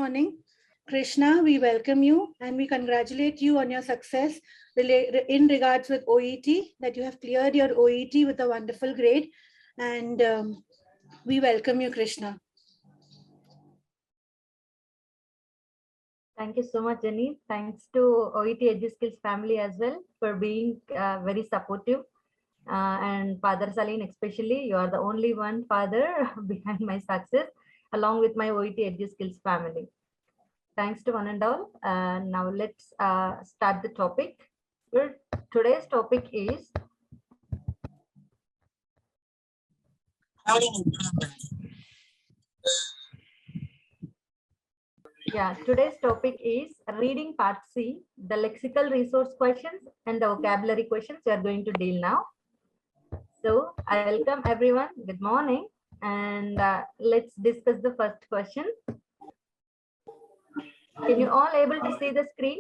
morning. Krishna, we welcome you and we congratulate you on your success in regards with OET, that you have cleared your OET with a wonderful grade. And we welcome you, Krishna. Thank you so much, Jenny. Thanks to OET EduSkills family as well for being very supportive. And Father Salim, especially, you are the only one father behind my success, along with my OET EduSkills family. Thanks to one and all. Now let's start the topic. Today's topic is today's topic is reading part C, the lexical resource questions and the vocabulary questions we are going to deal now. So I welcome everyone. Good morning. And let's discuss the first question. Can you all able to see the screen?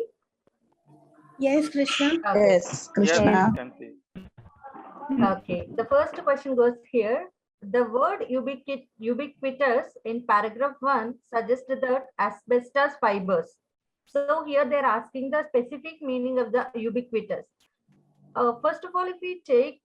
Yes, Krishna. Okay. Yes, Krishna. Yes, Okay. The first question goes here. The word ubiquitous in paragraph 1 suggests that asbestos fibers. So here they're asking the specific meaning of the ubiquitous. First of all, if we take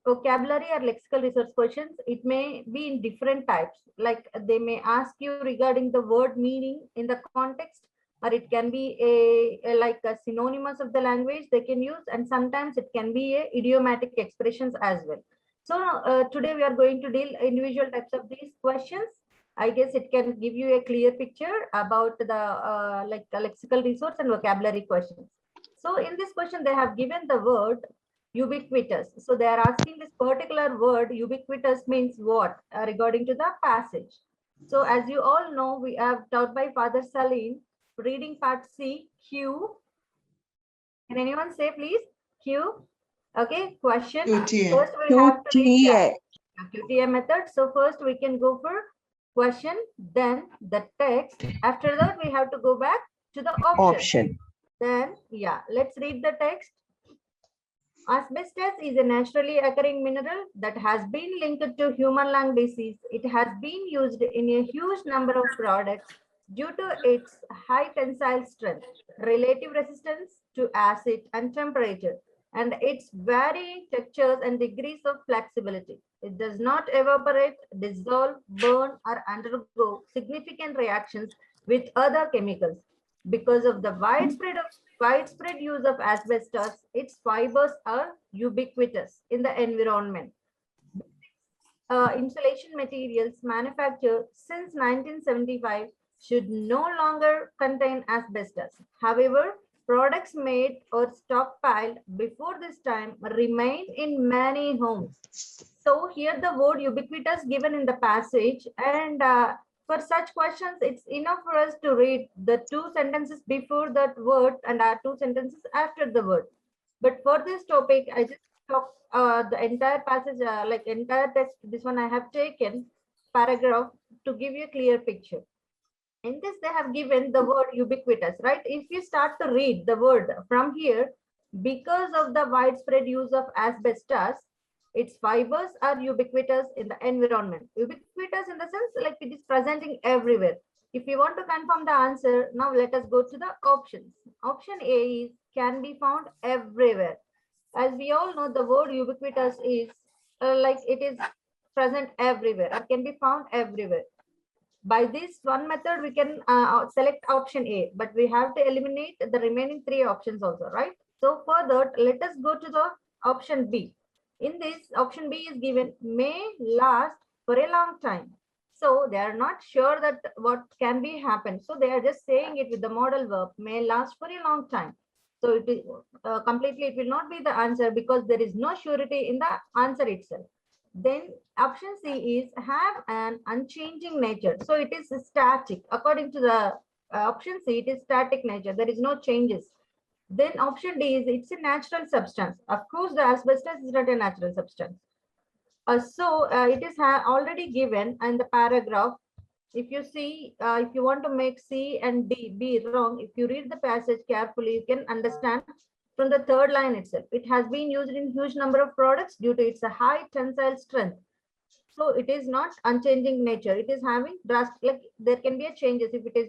vocabulary or lexical resource questions, it may be in different types. Like they may ask you regarding the word meaning in the context, or it can be like a synonymous of the language they can use, and sometimes it can be a idiomatic expressions as well. So today we are going to deal individual types of these questions. I guess it can give you a clear picture about the like the lexical resource and vocabulary questions. So in this question, they have given the word ubiquitous. So they are asking this particular word ubiquitous means what regarding to the passage. So as you all know, we have taught by Father Salim, reading part C, Q. Can anyone say please? Q. Okay, question. QTA. First we have to read QTA. QTA method. So first we can go for question, then the text. After that, we have to go back to the option. Then, let's read the text. Asbestos is a naturally occurring mineral that has been linked to human lung disease. It has been used in a huge number of products due to its high tensile strength, relative resistance to acid and temperature, and its varying textures and degrees of flexibility. It does not evaporate, dissolve, burn, or undergo significant reactions with other chemicals. Because of the widespread use of asbestos, its fibers are ubiquitous in the environment. Insulation materials manufactured since 1975 should no longer contain asbestos. However, products made or stockpiled before this time remain in many homes. So here the word ubiquitous given in the passage, and for such questions, it's enough for us to read the 2 sentences before that word and 2 sentences after the word. But for this topic, I just talk the entire passage, like entire text. This one I have taken paragraph to give you a clear picture. In this, they have given the word ubiquitous, right? If you start to read the word from here, because of the widespread use of asbestos, its fibers are ubiquitous in the environment. Ubiquitous in the sense like it is presenting everywhere. If you want to confirm the answer, now let us go to the options. Option A is can be found everywhere. As we all know, the word ubiquitous is like it is present everywhere or can be found everywhere. By this one method, we can select option A, but we have to eliminate the remaining 3 options also, right? So further, let us go to the option B. In this, option B is given may last for a long time. So they are not sure that what can be happen. So they are just saying it with the modal verb, may last for a long time. So it is completely, it will not be the answer because there is no surety in the answer itself. Then option C is have an unchanging nature. So it is static. According to the option C, it is static nature. There is no changes. Then option D is it's a natural substance. Of course, the asbestos is not a natural substance. It is already given in the paragraph. If you see, if you want to make C and D be wrong, if you read the passage carefully, you can understand from the 3rd line itself. It has been used in huge number of products due to its high tensile strength, So it is not unchanging nature. It is having drastic, like there can be a changes if it is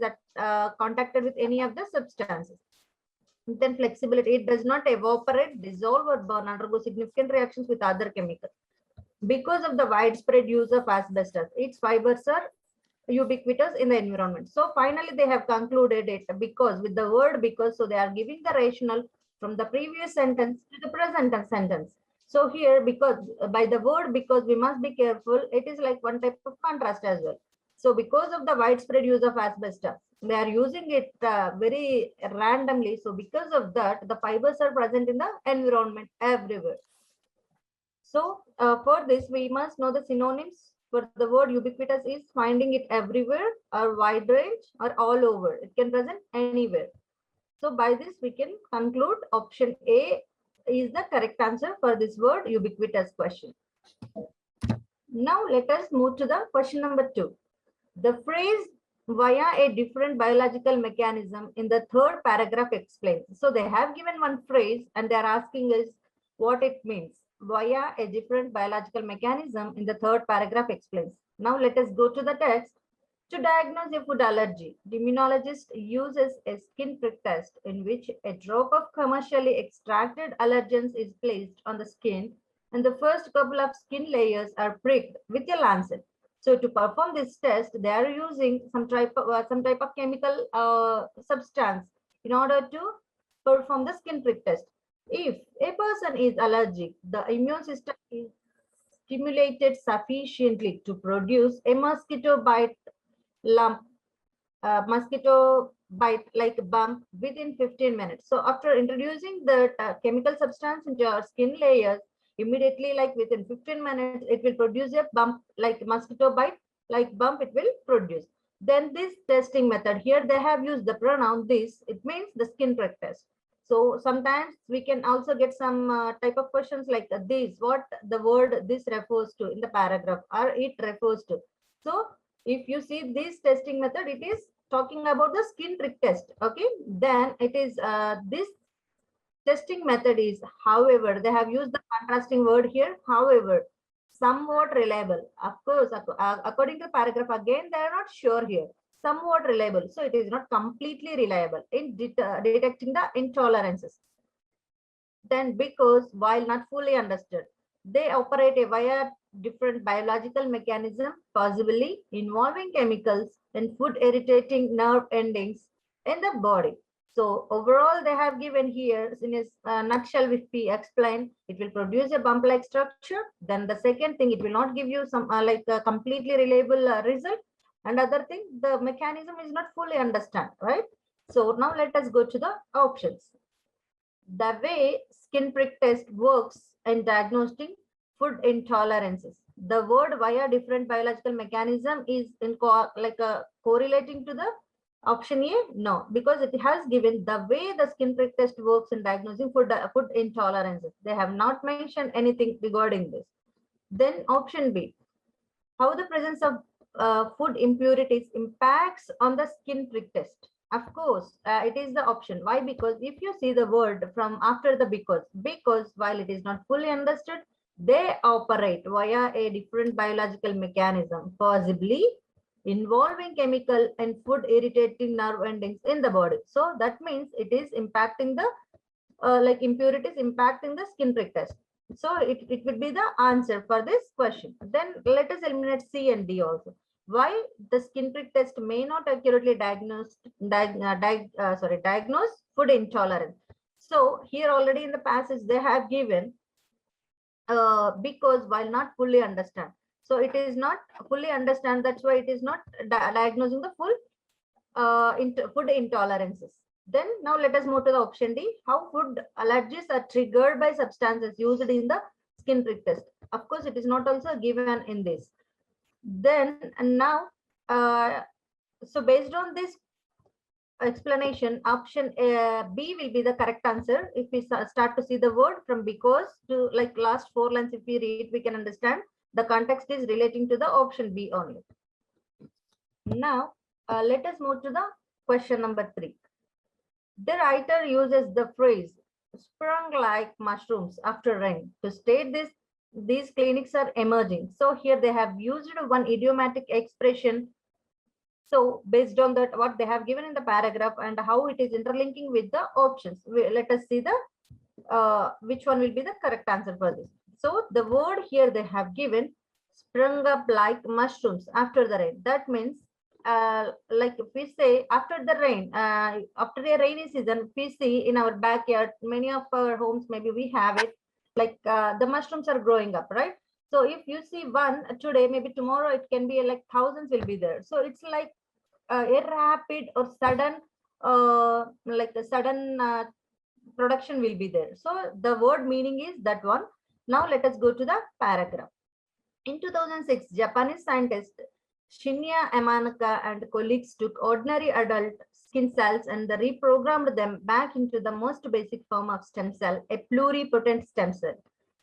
contacted with any of the substances. Then flexibility, it does not evaporate, dissolve or burn, undergo significant reactions with other chemicals. Because of the widespread use of asbestos, its fibers are ubiquitous in the environment. So finally they have concluded it because, with the word because, so they are giving the rationale from the previous sentence to the present sentence. So here, because by the word because, we must be careful, it is like one type of contrast as well. So because of the widespread use of asbestos, they are using it very randomly. So because of that, the fibers are present in the environment everywhere. So for this, we must know the synonyms for the word ubiquitous is finding it everywhere or wide range or all over. It can present anywhere. So by this, we can conclude option A is the correct answer for this word ubiquitous question. Now let us move to the question number 2. The phrase via a different biological mechanism in the third paragraph explains. So they have given one phrase and they are asking us what it means. Via a different biological mechanism in the third paragraph explains. Now let us go to the text. To diagnose a food allergy, the immunologist uses a skin prick test in which a drop of commercially extracted allergens is placed on the skin and the first couple of skin layers are pricked with a lancet. So to perform this test, they are using some type of chemical substance in order to perform the skin prick test. If a person is allergic, the immune system is stimulated sufficiently to produce a mosquito bite like a bump within 15 minutes. So after introducing the chemical substance into our skin layers, immediately like within 15 minutes, it will produce a bump like mosquito bite like bump it will produce. Then this testing method, here they have used the pronoun this, it means the skin prick test. So sometimes we can also get some type of questions like this, what the word this refers to in the paragraph or it refers to. So if you see this testing method, it is talking about the skin prick test. Okay, then it is this testing method is, however, they have used the contrasting word here, however, somewhat reliable. Of course, according to paragraph, again, they are not sure here. Somewhat reliable. So it is not completely reliable in detecting the intolerances. Then because, while not fully understood, they operate via different biological mechanism, possibly involving chemicals and food irritating nerve endings in the body. So overall, they have given here in a nutshell, if we explain, it will produce a bump-like structure. Then the second thing, it will not give you some like a completely reliable result. And other thing, the mechanism is not fully understand, right? So now let us go to the options. The way skin prick test works in diagnosing food intolerances. The word via different biological mechanism is in correlating to the option A? No, because it has given the way the skin prick test works in diagnosing food intolerances. They have not mentioned anything regarding this. Then option B, how the presence of food impurities impacts on the skin prick test. Of course, it is the option. Why? Because if you see the word from after the because while it is not fully understood, they operate via a different biological mechanism, possibly involving chemical and food irritating nerve endings in the body. So that means it is impacting the like impurities impacting the skin prick test. So it would be the answer for this question. Then let us eliminate C and D also. Why the skin prick test may not accurately diagnose food intolerance. So here already in the passage they have given because while not fully understand. So it is not fully understand. That's why it is not diagnosing the full food intolerances. Then now let us move to the option D. How food allergies are triggered by substances used in the skin prick test. Of course, it is not also given in this. Then and now, so based on this explanation, option B will be the correct answer. If we start to see the word from because to like last 4 lines, if we read, we can understand the context is relating to the option B only. Now, let us move to the question number 3. The writer uses the phrase sprung like mushrooms after rain to state this these clinics are emerging. So here they have used one idiomatic expression. So based on that, what they have given in the paragraph and how it is interlinking with the options, let us see the which one will be the correct answer for this. So the word here they have given sprung up like mushrooms after the rain. That means like if we say after the rain, after a rainy season, we see in our backyard, many of our homes, maybe we have it, like the mushrooms are growing up, right? So if you see one today, maybe tomorrow it can be like thousands will be there. So it's like a rapid or sudden, like a sudden production will be there. So the word meaning is that one. Now let us go to the paragraph. In 2006, Japanese scientist Shinya Yamanaka and colleagues took ordinary adult skin cells and reprogrammed them back into the most basic form of stem cell, a pluripotent stem cell.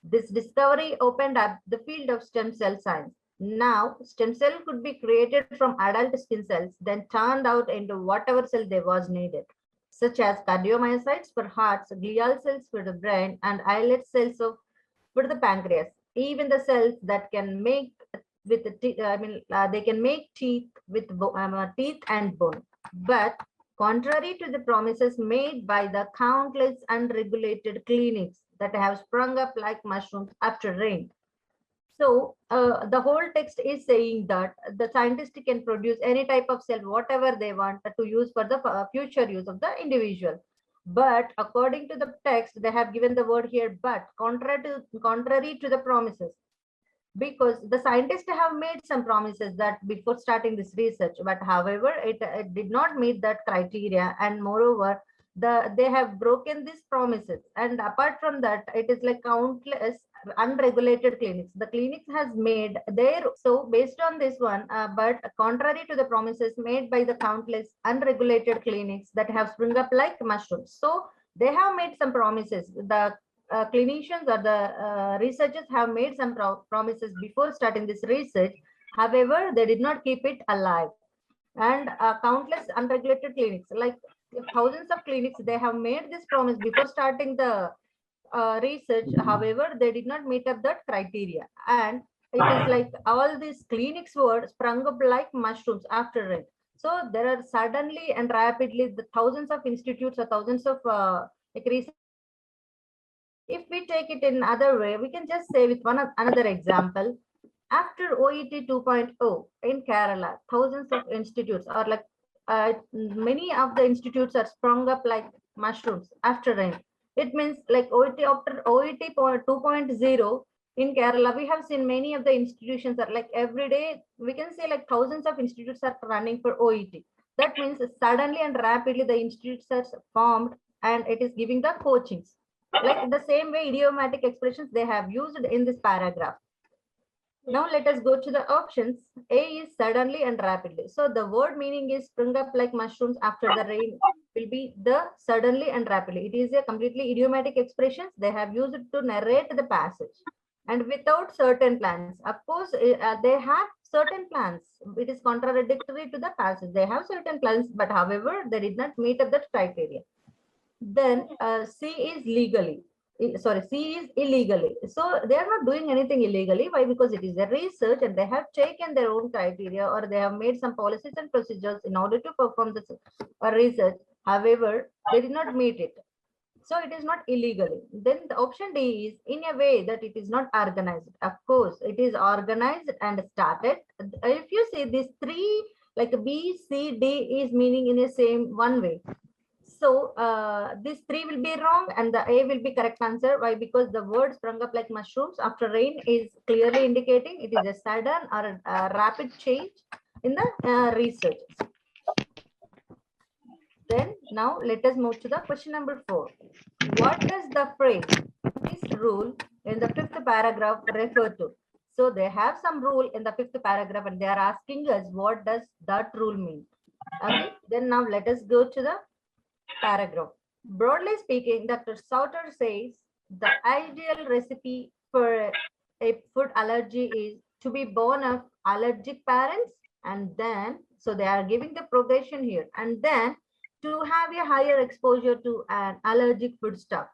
This discovery opened up the field of stem cell science. Now, stem cell could be created from adult skin cells, then turned out into whatever cell they was needed, such as cardiomyocytes for hearts, glial cells for the brain, and islet cells for the pancreas. Even the cells that can make with the teeth, they can make teeth with teeth and bone. But contrary to the promises made by the countless unregulated clinics that have sprung up like mushrooms after rain. So the whole text is saying that the scientist can produce any type of cell, whatever they want to use for the future use of the individual. But according to the text, they have given the word here, but contrary to the promises, because the scientists have made some promises that before starting this research, but however, it did not meet that criteria. And moreover, they have broken these promises. And apart from that, it is like countless unregulated clinics. The clinics has made their, so based on this one, but contrary to the promises made by the countless unregulated clinics that have sprung up like mushrooms. So they have made some promises. The clinicians or the researchers have made some promises before starting this research. However, they did not keep it alive. And countless unregulated clinics, like thousands of clinics, they have made this promise before starting the research. However, they did not meet up that criteria. And it is like all these clinics were sprung up like mushrooms after rain. So there are suddenly and rapidly the thousands of institutes or thousands of like research. If we take it in other way, we can just say with another example. After OET 2.0 in Kerala, thousands of institutes are like many of the institutes are sprung up like mushrooms after rain. It means like OET after OET 2.0 in Kerala, we have seen many of the institutions are like every day, we can say like thousands of institutes are running for OET. That means suddenly and rapidly the institutes are formed and it is giving the coachings. Like the same way idiomatic expressions they have used in this paragraph. Now let us go to the options. A is suddenly and rapidly. So the word meaning is sprung up like mushrooms after the rain will be the suddenly and rapidly. It is a completely idiomatic expressions they have used to narrate the passage. And without certain plans. Of course, they have certain plans. It is contradictory to the passage. They have certain plans, but however, they did not meet up that criteria. Then C is legally. Sorry, C is illegally. So they are not doing anything illegally. Why? Because it is a research and they have taken their own criteria or they have made some policies and procedures in order to perform this research. However, they did not meet it. So it is not illegally. Then the option D is in a way that it is not organized. Of course, it is organized and started. If you see these three, like B, C, D is meaning in the same one way. So this three will be wrong and the A will be correct answer. Why? Because the word sprung up like mushrooms after rain is clearly indicating it is a sudden or a rapid change in the research. Then now let us move to the question number 4. What does the phrase this rule in the 5th paragraph refer to? So they have some rule in the 5th paragraph and they are asking us what does that rule mean? Okay, then now let us go to the paragraph. Broadly speaking, Dr. Sauter says the ideal recipe for a food allergy is to be born of allergic parents, and then, so they are giving the progression here, and then to have a higher exposure to an allergic foodstuff.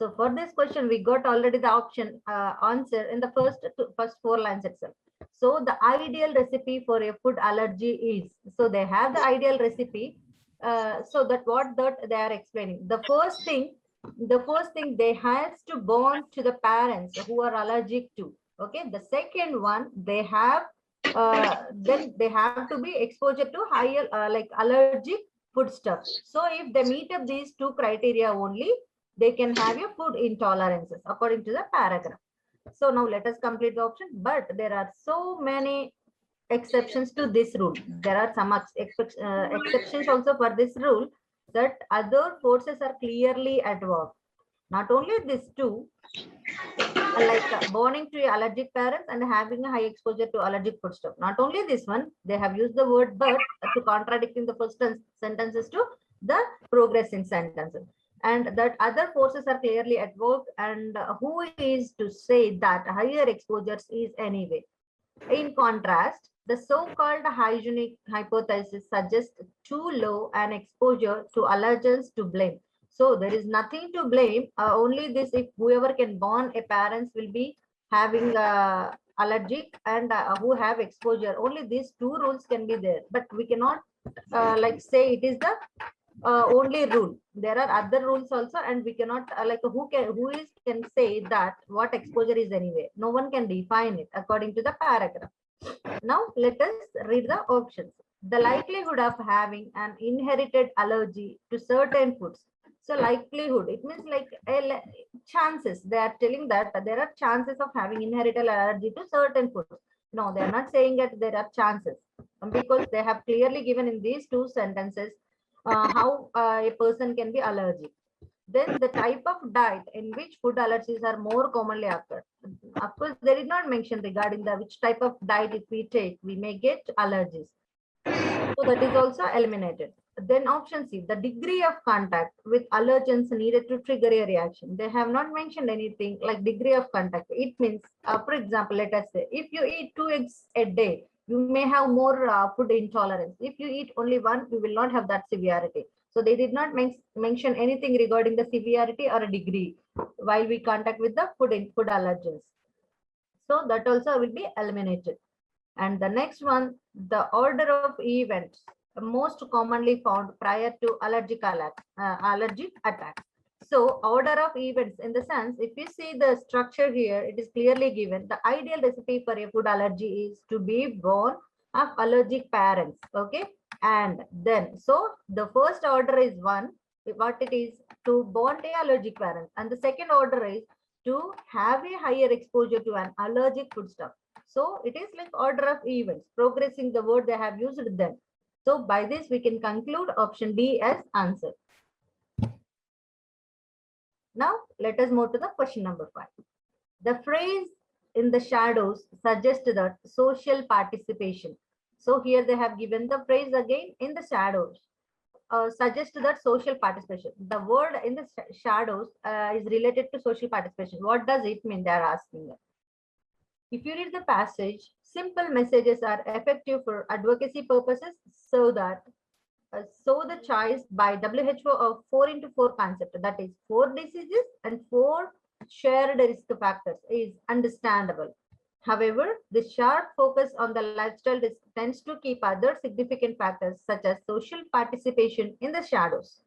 So for this question, we got already the option answer in the first 4 lines itself. So the ideal recipe for a food allergy is, so they have the ideal recipe. So that what that they are explaining. The first thing they has to bond to the parents who are allergic to. Okay. The second one, they have then they have to be exposure to higher like allergic foodstuff. So if they meet up these 2 criteria only, they can have a food intolerances according to the paragraph. So now let us complete the option, but there are so many exceptions to this rule. There are some exceptions also for this rule, that other forces are clearly at work. Not only these 2, like bonding to allergic parents and having a high exposure to allergic foodstuff. Not only this one, they have used the word but to contradicting the first sentences to the progressing sentences. And that other forces are clearly at work, and who is to say that higher exposures is anyway. In contrast, the so-called hygienic hypothesis suggests too low an exposure to allergens to blame. So there is nothing to blame. Only this, if whoever can bond a parents will be having allergic and who have exposure. Only these 2 rules can be there, but we cannot like say it is the only rule. There are other rules also, and we cannot like who can say that what exposure is anyway. No one can define it according to the paragraph. Now let us read the options. The likelihood of having an inherited allergy to certain foods. So likelihood, it means like chances. They are telling that there are chances of having inherited allergy to certain foods. No, they are not saying that there are chances, because they have clearly given in these 2 sentences how a person can be allergic. Then the type of diet in which food allergies are more commonly occur. Of course, they did not mention regarding the which type of diet if we take, we may get allergies. So that is also eliminated. Then option C, the degree of contact with allergens needed to trigger a reaction. They have not mentioned anything like degree of contact. It means, for example, let us say, if you eat 2 eggs a day, you may have more food intolerance. If you eat only 1, you will not have that severity. So they did not mention anything regarding the severity or a degree while we contact with the food allergens. So that also will be eliminated. And the next one, the order of events most commonly found prior to allergic attack. So order of events in the sense, if you see the structure here, it is clearly given. The ideal recipe for a food allergy is to be born of allergic parents. Okay. And then, so the first order is 1, what it is, to born a allergic parent. And the second order is to have a higher exposure to an allergic foodstuff. So it is like order of events, progressing the word they have used then. So by this, we can conclude option D as answer. Now, let us move to the question number 5. The phrase in the shadows suggests that social participation. So here they have given the phrase again in the shadows. Suggest that social participation. The word in the shadows is related to social participation. What does it mean? They are asking. If you read the passage, simple messages are effective for advocacy purposes, so that so the choice by WHO of 4x4 concept, that is 4 diseases and 4 shared risk factors, is understandable. However, the sharp focus on the lifestyle risk tends to keep other significant factors such as social participation in the shadows.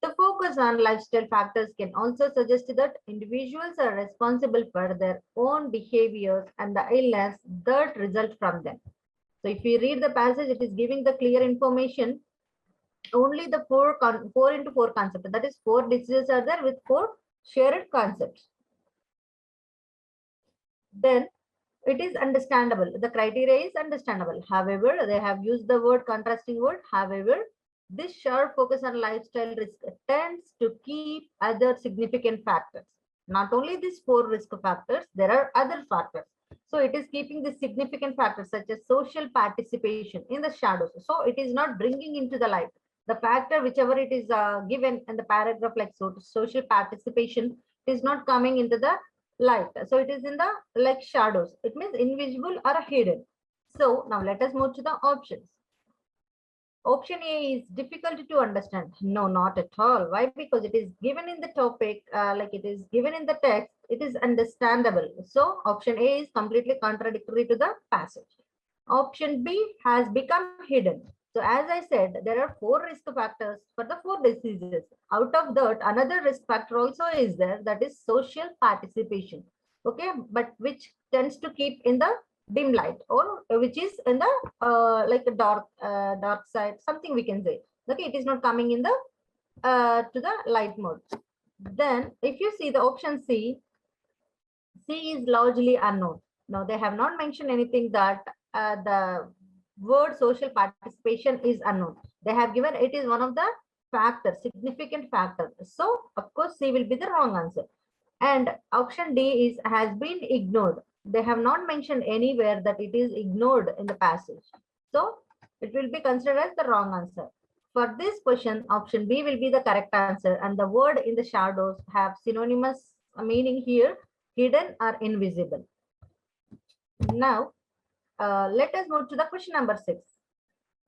The focus on lifestyle factors can also suggest that individuals are responsible for their own behaviors and the illness that result from them. So if we read the passage, it is giving the clear information. Only the 4x4 concept, that is 4 diseases are there with 4 shared concepts. Then it is understandable. The criteria is understandable. However, they have used the word contrasting word. However, this sharp focus on lifestyle risk tends to keep other significant factors. Not only these 4 risk factors, there are other factors. So it is keeping the significant factors such as social participation in the shadows. So it is not bringing into the light. The factor, whichever it is given in the paragraph, like social participation, is not coming into the light. So it is in the like shadows. It means invisible or hidden. So now let us move to the options. option A is difficult to understand. No, not at all. Why? Because it is given in the topic, like it is given in the text, it is understandable. So option A is completely contradictory to the passage. Option B has become hidden. So as I said, there are 4 risk factors for the 4 diseases. Out of that, another risk factor also is there, that is social participation. Okay, but which tends to keep in the dim light, or which is in the like a dark side, something we can say. Okay, it is not coming in the to the light mode. Then if you see the option C is largely unknown. Now they have not mentioned anything that the word social participation is unknown. They have given it is one of the factors, significant factor. So of course C will be the wrong answer. And option D is has been ignored. They have not mentioned anywhere that it is ignored in the passage. So it will be considered as the wrong answer. For this question, option B will be the correct answer, and the word in the shadows have synonymous meaning here, hidden or invisible. Now, let us move to the question number 6.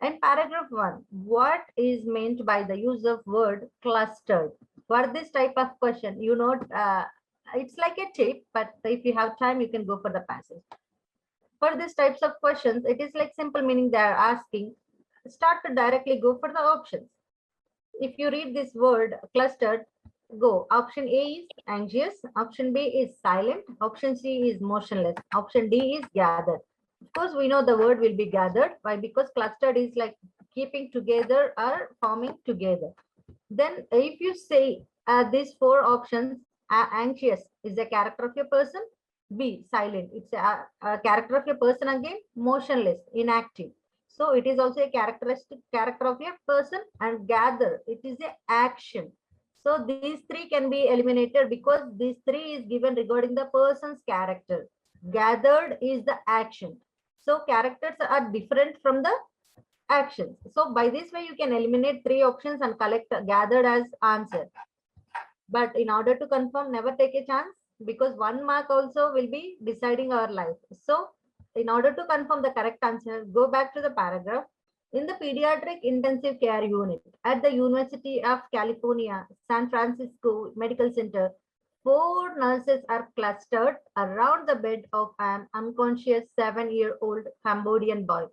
In paragraph 1, what is meant by the use of word clustered? For this type of question, you know, it's like a tip, but if you have time, you can go for the passage. For these types of questions, it is like simple meaning they are asking. Start to directly go for the options. If you read this word clustered, go. Option A is anxious. Option B is silent. Option C is motionless. Option D is gathered. Of course, we know the word will be gathered. Why? Because clustered is like keeping together or forming together. Then if you say these 4 options, anxious is a character of a person. B, silent, it's a character of a person again. Motionless, inactive. So it is also a characteristic character of a person. And gather, it is a action. So these 3 can be eliminated because these 3 is given regarding the person's character. Gathered is the action. So characters are different from the actions. So by this way, you can eliminate 3 options and collect gathered as answer. But in order to confirm, never take a chance, because 1 mark also will be deciding our life. So in order to confirm the correct answer, go back to the paragraph. In the pediatric intensive care unit at the University of California, San Francisco Medical Center, 4 nurses are clustered around the bed of an unconscious 7-year-old Cambodian boy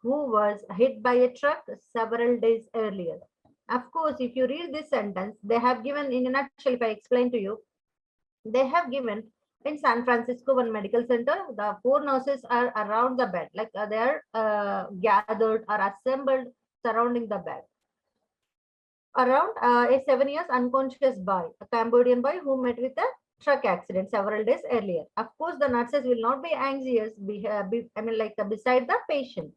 who was hit by a truck several days earlier. Of course, if you read this sentence, they have given in a nutshell, if I explain to you, they have given in San Francisco one medical center, the 4 nurses are around the bed, like they are gathered or assembled surrounding the bed. Around a 7 years unconscious boy, a Cambodian boy who met with a truck accident several days earlier. Of course, the nurses will not be anxious, beside the patient.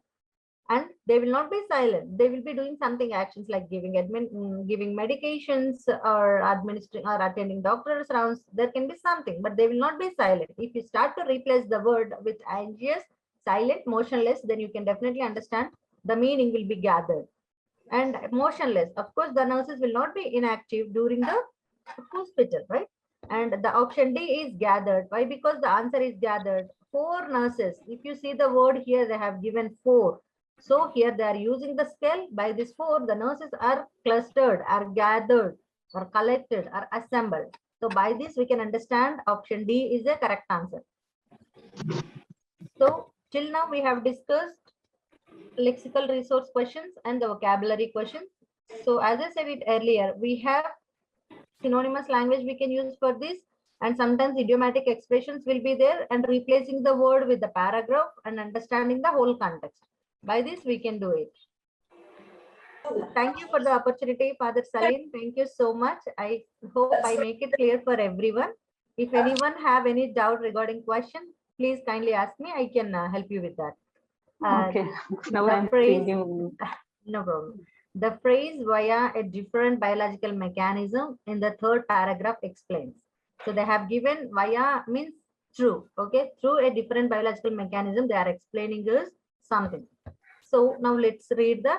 And they will not be silent. They will be doing something actions like giving medications or administering or attending doctor's rounds. There can be something, but they will not be silent. If you start to replace the word with anxious, silent, motionless, then you can definitely understand the meaning will be gathered. And motionless, of course, the nurses will not be inactive during the hospital, right? And the option D is gathered. Why? Because the answer is gathered. 4 nurses. If you see the word here, they have given 4. So here they are using the scale. By this 4, the nurses are clustered, are gathered, are collected, are assembled. So by this, we can understand option D is the correct answer. So till now, we have discussed lexical resource questions and the vocabulary questions. So as I said it earlier, we have synonymous language we can use for this, and sometimes idiomatic expressions will be there, and replacing the word with the paragraph and understanding the whole context. By this, we can do it. Thank you for the opportunity, Father Salim. Thank you so much. I hope I make it clear for everyone. If anyone have any doubt regarding question, please kindly ask me. I can help you with that. Okay. Now I'm thinking. No problem. The phrase via a different biological mechanism in the 3rd paragraph explains. So they have given via means through. Okay, through a different biological mechanism, they are explaining us something. So now let's read the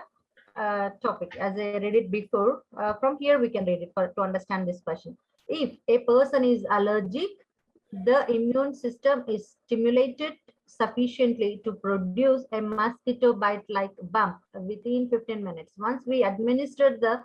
topic as I read it before. From here we can read it to understand this question. If a person is allergic, the immune system is stimulated sufficiently to produce a mosquito bite-like bump within 15 minutes. Once we administer the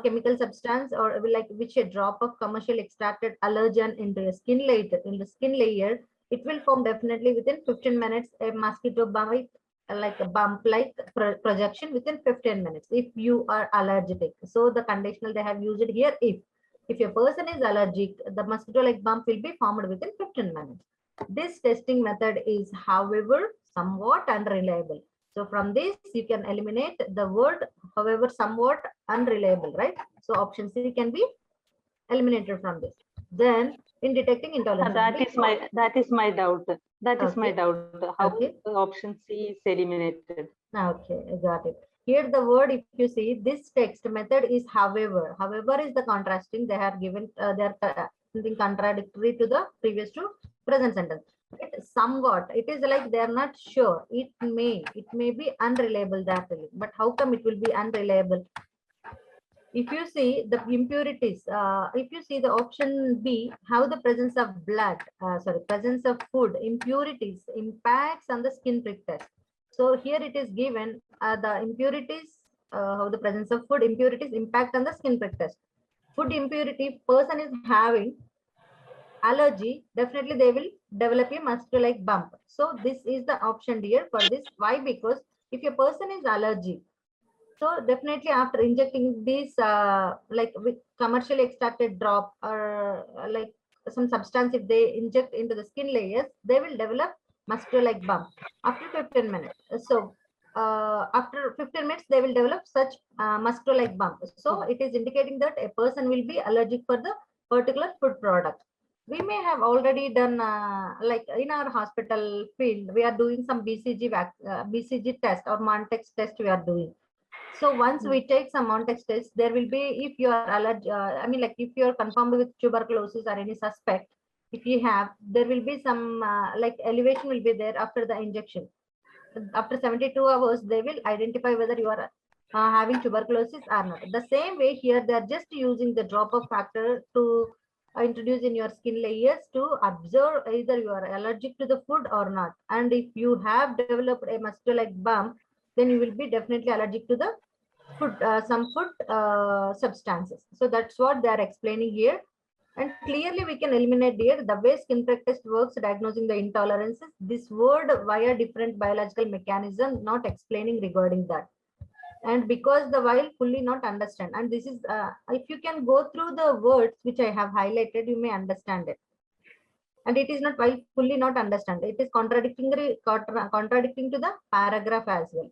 chemical substance or which a drop of commercial extracted allergen into a skin layer, it will form definitely within 15 minutes a mosquito bite like a bump like projection within 15 minutes if you are allergic. So the conditional they have used here, if a person is allergic, the mosquito like bump will be formed within 15 minutes. This testing method is, however, somewhat unreliable. So from this, you can eliminate the word, however, somewhat unreliable, right? So option C can be eliminated from this. Then in detecting intolerance. That is my doubt. That is my Okay. doubt. How Okay. option C is eliminated. Okay, I got it. Here the word, if you see, this text method is however. However is the contrasting. They are given, they are something contradictory to the previous to present sentence. It somewhat, it is like they are not sure. It may be unreliable that, but how come it will be unreliable? If you see the impurities, if you see the option B, how the presence of presence of food impurities impacts on the skin prick test. So here it is given the impurities, how the presence of food impurities impact on the skin prick test. Food impurity, person is having allergy, definitely they will develop a mosquito-like bump. So this is the option here for this. Why? Because if a person is allergic, so definitely after injecting these with commercially extracted drop or like some substance, if they inject into the skin layers, they will develop mosquito-like bump after 15 minutes. So after 15 minutes, they will develop such mosquito-like bump. So it is indicating that a person will be allergic for the particular food product. We may have already done like in our hospital field, we are doing some BCG test or Montex test we are doing. So once we take some Montex test, there will be, if you are allergic, if you are confirmed with tuberculosis or any suspect, if you have, there will be some elevation will be there after the injection. After 72 hours, they will identify whether you are having tuberculosis or not. The same way here, they are just using the drop of factor to introduce in your skin layers to observe either you are allergic to the food or not. And if you have developed a mosquito-like bump, then you will be definitely allergic to the food, some food substances. So that's what they are explaining here. And clearly we can eliminate here the way skin prick test works diagnosing the intolerances. This word via different biological mechanism, not explaining regarding that. And because the while fully not understand. And this is, if you can go through the words which I have highlighted, you may understand it. And it is not while fully not understand. It is contradicting to the paragraph as well.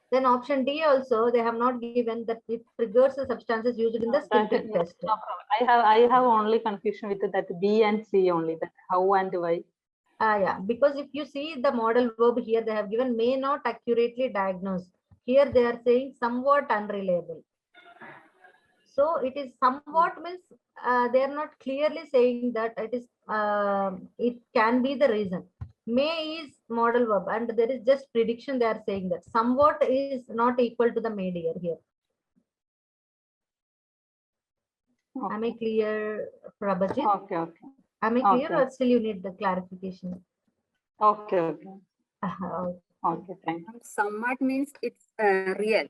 Then option D also, they have not given that it triggers the substances used in the skin prick test. No problem. I have only confusion with that B and C only, that how and why. Yeah, because if you see the modal verb here, they have given may not accurately diagnose. Here they are saying somewhat unreliable. So it is somewhat means they are not clearly saying that it is it can be the reason. May is modal verb and there is just prediction. They are saying that somewhat is not equal to the may here. Okay. Am I clear, Prabhajit? Okay. Am I clear or still you need the clarification? Okay. Okay, thank you. Somewhat means it's real.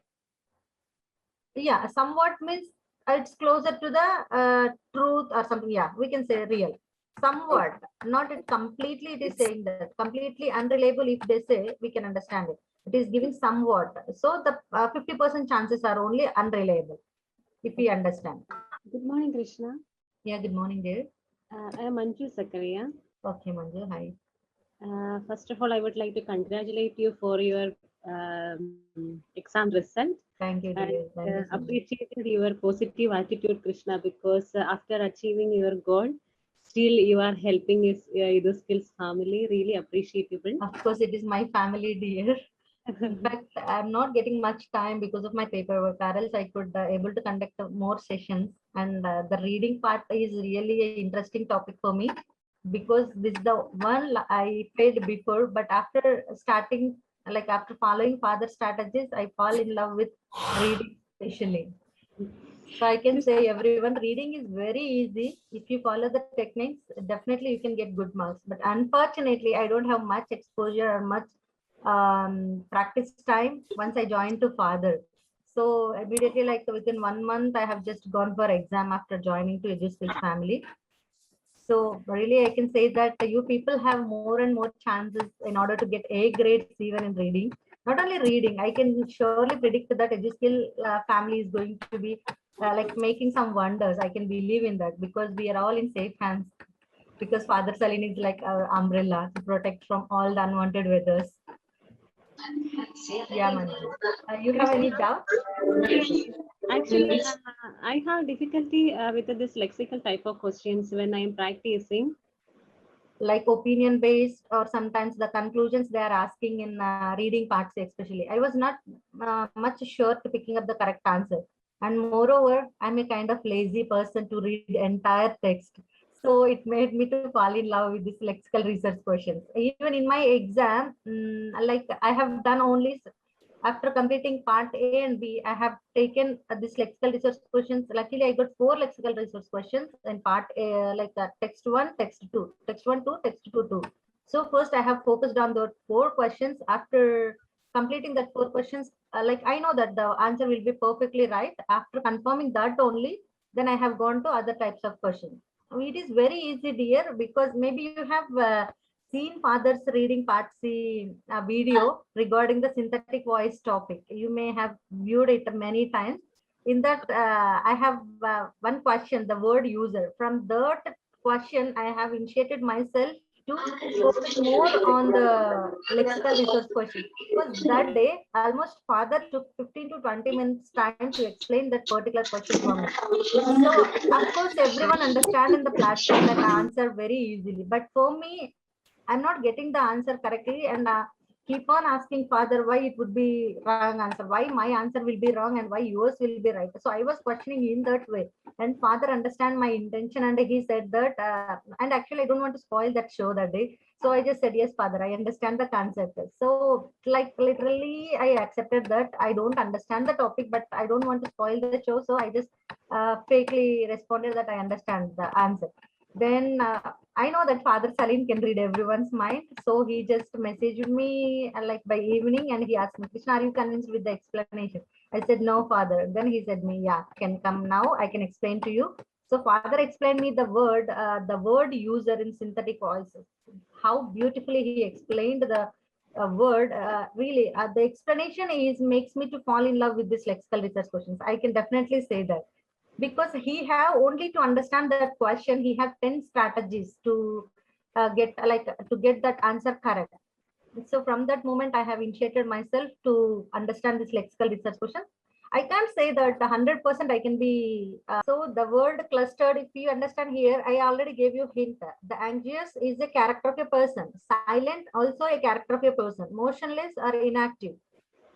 Yeah, somewhat means it's closer to the truth or something. Yeah, we can say real. Somewhat, not it completely. It is saying that completely unreliable. If they say, we can understand it. It is giving somewhat. So the 50% chances are only unreliable. If we understand. Good morning, Krishna. Yeah, good morning, dear. I am Manju Sakaria. Okay, Manju, hi. First of all, I would like to congratulate you for your exam result. Thank you, dear. Thank you so appreciated your positive attitude, Krishna, because after achieving your goal, still you are helping Edu Skills family. Really appreciable. Of course, it is my family, dear. In fact, I'm not getting much time because of my paperwork, or else I could able to conduct more sessions. And the reading part is really an interesting topic for me because this is the one I failed before, but after starting, like after following father strategies, I fall in love with reading especially. So I can say everyone, reading is very easy. If you follow the techniques, definitely you can get good marks. But unfortunately, I don't have much exposure or much practice time once I joined to father. So immediately, like within 1 month, I have just gone for exam after joining to EduSkills family. So really, I can say that you people have more and more chances in order to get A grades even in reading. Not only reading, I can surely predict that EduSkill family is going to be like making some wonders. I can believe in that because we are all in safe hands. Because Father Salim is like our umbrella to protect from all the unwanted weathers. Yeah, Manju. You have any doubt? Actually, I have difficulty with this lexical type of questions when I am practicing. Like opinion based, or sometimes the conclusions they are asking in reading parts especially. I was not much sure to picking up the correct answer. And moreover, I'm a kind of lazy person to read entire text. So it made me to fall in love with this lexical research questions. Even in my exam, like I have done only after completing part A and B, I have taken this lexical research questions. Luckily, I got 4 lexical research questions in part A, like text 1, text 2, text 1, 2, text 2, 2. So first I have focused on the 4 questions. After completing that 4 questions, like I know that the answer will be perfectly right. After confirming that only, then I have gone to other types of questions. It is very easy, dear, because maybe you have seen Father's reading part C video regarding the synthetic voice topic. You may have viewed it many times. In that, I have one question, the word user. From that question, I have initiated myself to focus more on the lexical research question. Because that day, almost Father took 15 to 20 minutes time to explain that particular question for me. So, of course, everyone understand in the platform that answer very easily. But for me, I'm not getting the answer correctly, and keep on asking Father why it would be wrong answer, why my answer will be wrong and why yours will be right. So I was questioning in that way, and Father understand my intention, and he said that, and actually I don't want to spoil that show that day. So I just said, yes, Father, I understand the concept. So like literally I accepted that I don't understand the topic, but I don't want to spoil the show. So I just fakely responded that I understand the answer. Then I know that Father Salim can read everyone's mind. So he just messaged me like by evening, and he asked me, Krishna, are you convinced with the explanation? I said, no, Father. Then he said me, yeah, can come now. I can explain to you. So Father explained me the word user in synthetic voices. How beautifully he explained the word. Really, the explanation is makes me to fall in love with this lexical research questions. I can definitely say that, because he have only to understand that question, he have 10 strategies to get that answer correct. So from that moment I have initiated myself to understand this lexical research question. I can't say that 100% I can be so the word clustered, if you understand here, I already gave you hint. The anxious is a character of a person, silent also a character of a person, motionless or inactive.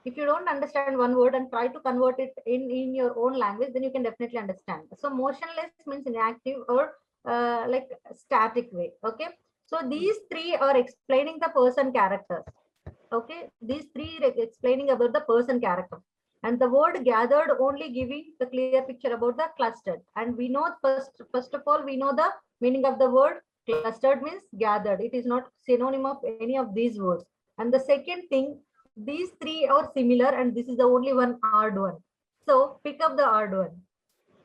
If you don't understand one word and try to convert it in your own language, then you can definitely understand. So motionless means inactive or like static way. Okay. So these 3 are explaining the person characters. Okay. These 3 explaining about the person character. And the word gathered only giving the clear picture about the clustered. And we know first of all, we know the meaning of the word clustered means gathered. It is not synonym of any of these words. And the second thing, these 3 are similar, and this is the only one odd one. So pick up the odd one.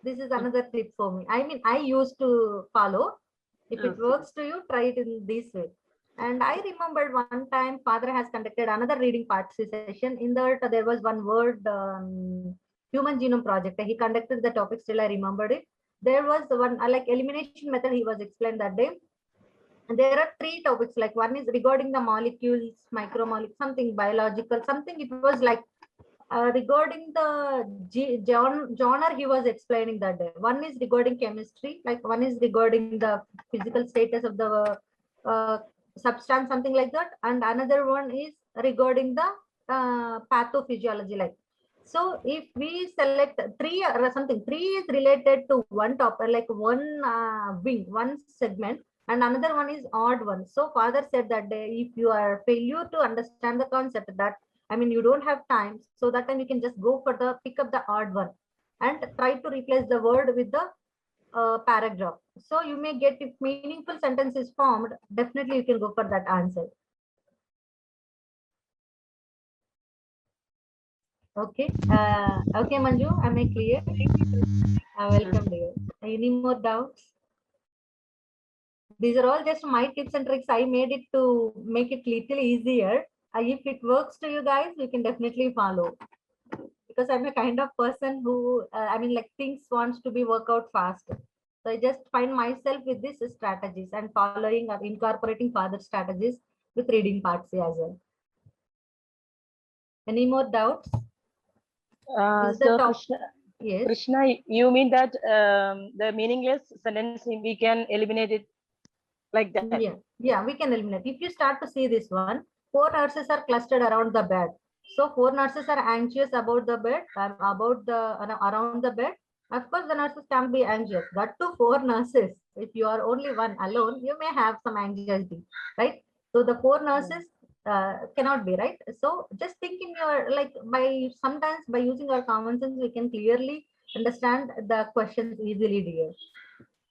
This is another tip for me. I mean, I used to follow. If it works to you, try it in this way. And I remembered one time Father has conducted another reading part session. In that there was one word, Human Genome Project. He conducted the topic, still I remembered it. There was one like elimination method he was explained that day. And there are 3 topics, like one is regarding the molecules, micromolecules, something biological, something it was like regarding the genre he was explaining that day. One is regarding chemistry, like one is regarding the physical status of the substance, something like that. And another one is regarding the pathophysiology, like. So if we select 3 or something, 3 is related to one topic, like one wing, one segment, and another one is odd one. So Father said that if you are failure to understand the concept, that I mean you don't have time, so that time you can just go for the pick up the odd one. and try to replace the word with the paragraph. So you may get, if meaningful sentence is formed, definitely you can go for that answer. Okay. Okay, Manju, am I clear? Welcome, dear. Any more doubts? These are all just my tips and tricks. I made it to make it little easier. If it works to you guys, you can definitely follow. Because I'm a kind of person who, like things wants to be work out fast. So I just find myself with these strategies and following or incorporating further strategies with reading parts as well. Any more doubts? This is the So top. Krishna, Yes. Krishna, you mean that the meaningless sentence we can eliminate it like that? Yeah, we can eliminate. If you start to see this one, 4 nurses are clustered around the bed. So 4 nurses are anxious about the bed, around the bed. Of course, the nurses can't be anxious. But to 4 nurses, if you are only one alone, you may have some anxiety, right? So the 4 nurses cannot be, right? So just think in your, like, sometimes by using our common sense, we can clearly understand the questions easily, dear.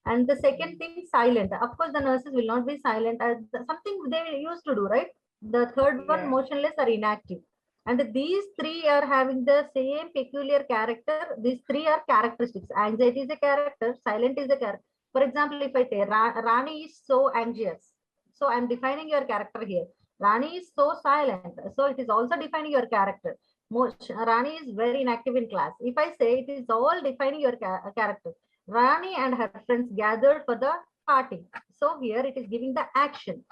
And the second thing, silent. Of course, the nurses will not be silent as something they used to do, right? The third one, motionless or inactive. And these 3 are having the same peculiar character. These 3 are characteristics. Anxiety is a character, silent is a character. For example, if I say Rani is so anxious, so I'm defining your character here. Rani is so silent, so it is also defining your character. Rani is very inactive in class. If I say, it is all defining your character. Rani and her friends gathered for the party. So here it is giving the action.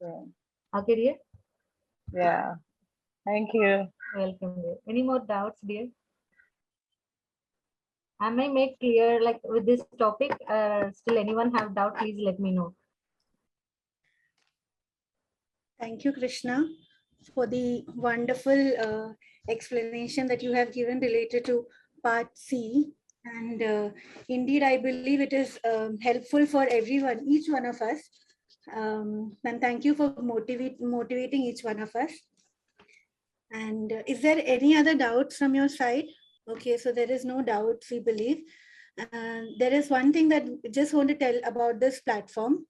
Yeah. Okay, dear? Yeah. Thank you. Welcome, dear. Any more doubts, dear? Am I make clear, like, with this topic? Still anyone have doubt, please let me know. Thank you, Krishna, for the wonderful explanation that you have given related to part C. And indeed, I believe it is helpful for everyone, each one of us. And thank you for motivating each one of us. And is there any other doubts from your side? Okay, so there is no doubts, we believe. And there is one thing that I just want to tell about this platform.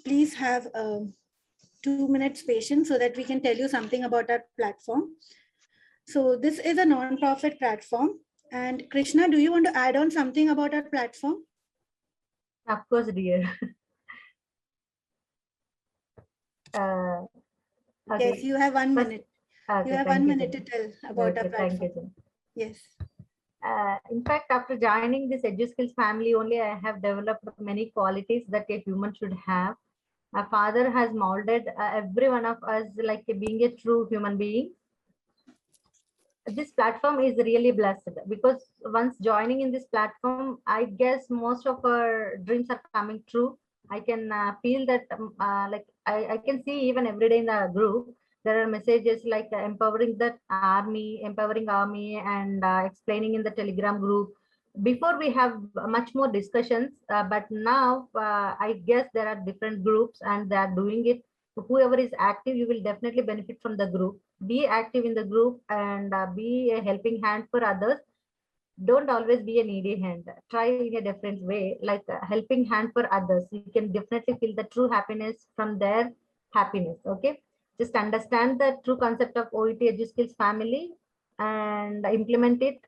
Please have 2 minutes patience so that we can tell you something about our platform. So this is a non-profit platform. And Krishna, do you want to add on something about our platform? Of course, dear. Okay. Yes, you have 1 minute. Okay, you have 1 minute to tell about our platform. Thank you. Yes. In fact, after joining this EduSkills family only, I have developed many qualities that a human should have. My father has molded every one of us like being a true human being. This platform is really blessed because once joining in this platform, I guess most of our dreams are coming true. I can feel that I can see even every day in the group, there are messages like empowering army, and explaining in the Telegram group. Before we have much more discussions, but now I guess there are different groups and they are doing it. Whoever is active, you will definitely benefit from the group. Be active in the group and be a helping hand for others. Don't always be a needy hand. Try in a different way, like a helping hand for others. You can definitely feel the true happiness from their happiness. Okay, just understand the true concept of OET EduSkills family and implement it.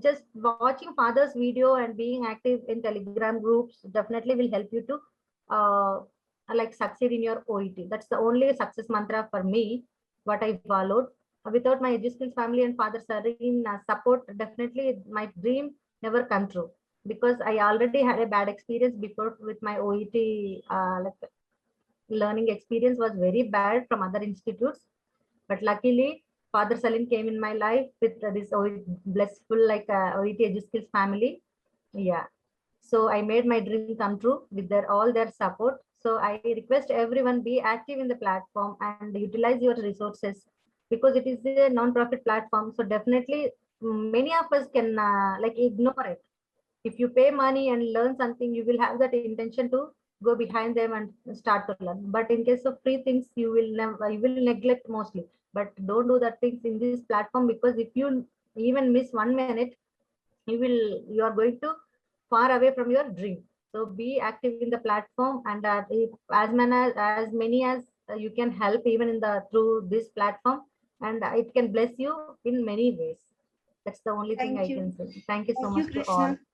Just watching father's video and being active in Telegram groups definitely will help you to like succeed in your OET. That's the only success mantra for me, what I followed. Without my EduSkills family and father Sarin support, definitely my dream never come true, because I already had a bad experience before with my OET. Like learning experience was very bad from other institutes, but luckily Father Salim came in my life with this blissful like OET EduSkills family. Yeah, so I made my dream come true with all their support. So I request everyone, be active in the platform and utilize your resources, because it is a non-profit platform. So definitely many of us can like ignore it. If you pay money and learn something, you will have that intention to go behind them and start to learn. But in case of free things, you will neglect mostly. But don't do that things in this platform, because if you even miss 1 minute, you are going to far away from your dream. So be active in the platform, and if as many as you can help even in the through this platform, and it can bless you in many ways. That's the only thing Thank I you. can say. Thank you so Thank much you, to all. Krishna.